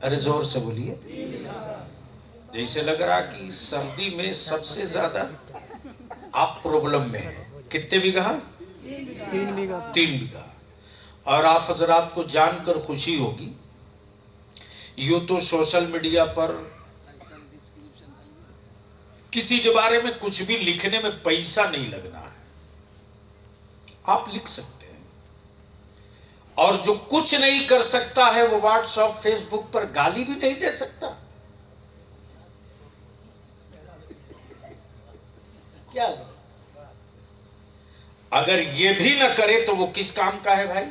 ارے زور سے بولیے. جیسے لگ رہا کہ سردی میں سب سے زیادہ آپ پرابلم میں ہیں. کتنے بیگھہ؟ 3 بیگھہ. اور آپ حضرات کو جان کر خوشی ہوگی، یوں تو سوشل میڈیا پر کسی کے بارے میں کچھ بھی لکھنے میں پیسہ نہیں لگنا ہے. آپ لکھ سکتے ہیں، اور جو کچھ نہیں کر سکتا ہے وہ واٹس ایپ فیس بک پر گالی بھی نہیں دے سکتا. کیا اگر یہ بھی نہ کرے تو وہ کس کام کا ہے بھائی؟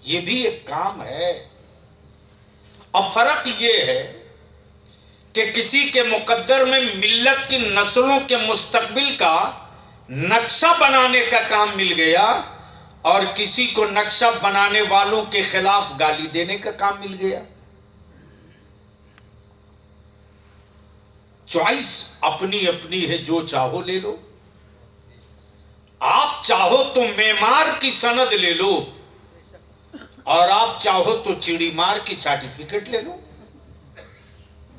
یہ بھی ایک کام ہے. اب فرق یہ ہے کہ کسی کے مقدر میں ملت کی نسلوں کے مستقبل کا نقشہ بنانے کا کام مل گیا، اور کسی کو نقشہ بنانے والوں کے خلاف گالی دینے کا کام مل گیا. چوائس اپنی اپنی ہے، جو چاہو لے لو. آپ چاہو تو معمار کی سند لے لو، اور آپ چاہو تو چڑی مار کی سرٹیفکیٹ لے لو.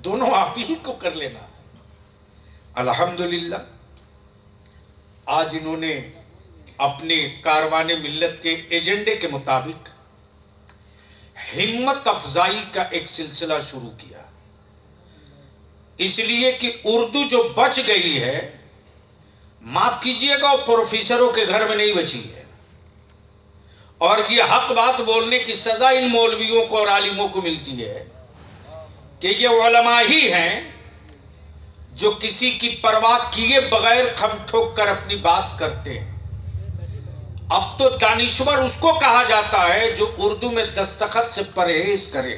دونوں آپ ہی کو کر لینا. الحمدللہ آج انہوں نے اپنے کاروان ملت کے ایجنڈے کے مطابق ہمت افزائی کا ایک سلسلہ شروع کیا. اس لیے کہ اردو جو بچ گئی ہے، معاف کیجئے گا، وہ پروفیسروں کے گھر میں نہیں بچی ہے. اور یہ حق بات بولنے کی سزا ان مولویوں کو اور عالموں کو ملتی ہے کہ یہ علماء ہی ہیں جو کسی کی پرواہ کیے بغیر کھم ٹھوک کر اپنی بات کرتے ہیں. اب تو دانشور اس کو کہا جاتا ہے جو اردو میں دستخط سے پرہیز کرے.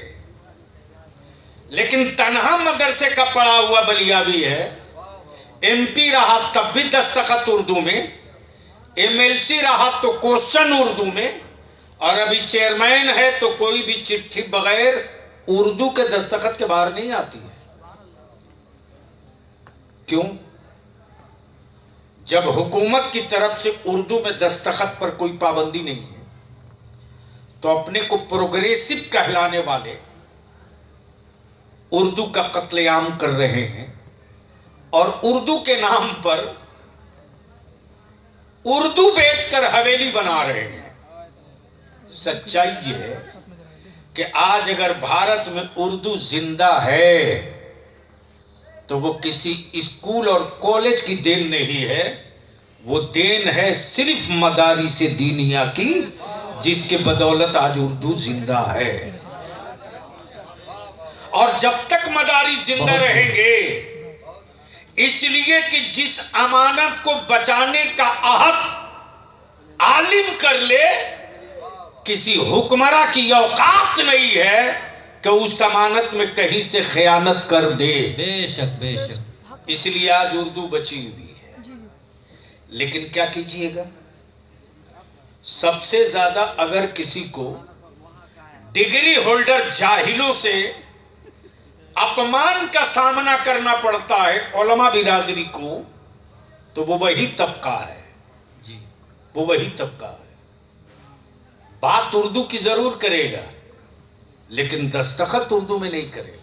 لیکن تنہا مدرسے کا پڑھا ہوا بلیا بھی ہے، ایم پی رہا تب بھی دستخط اردو میں، ایم ایل سی رہا تو کوشچن اردو میں، اور ابھی چیئرمین ہے تو کوئی بھی چٹھی بغیر اردو کے دستخط کے باہر نہیں آتی ہے. کیوں؟ جب حکومت کی طرف سے اردو میں دستخط پر کوئی پابندی نہیں ہے تو اپنے کو پروگریسو کہلانے والے اردو کا قتل عام کر رہے ہیں، اور اردو کے نام پر اردو بیچ کر حویلی بنا رہے ہیں. سچائی یہ ہے کہ آج اگر بھارت میں اردو زندہ ہے تو وہ کسی اسکول اور کالج کی دین نہیں ہے، وہ دین ہے صرف مدارس دینیہ کی، جس کے بدولت آج اردو زندہ ہے. اور جب تک مدارس زندہ رہیں گے، اس لیے کہ جس امانت کو بچانے کا عہد عالم کر لے، کسی حکمراں کی اوقات نہیں ہے کہ اس امانت میں کہیں سے خیانت کر دے. بے شک بے شک. اس لیے آج اردو بچی ہوئی ہے. لیکن کیا کیجئے گا، سب سے زیادہ اگر کسی کو ڈگری ہولڈر جاہلوں سے اپمان کا سامنا کرنا پڑتا ہے علماء برادری کو، تو وہ وہی طبقہ ہے. وہ وہی طبقہ ہے. بات اردو کی ضرور کرے گا لیکن دستخط اردو میں نہیں کرے گا.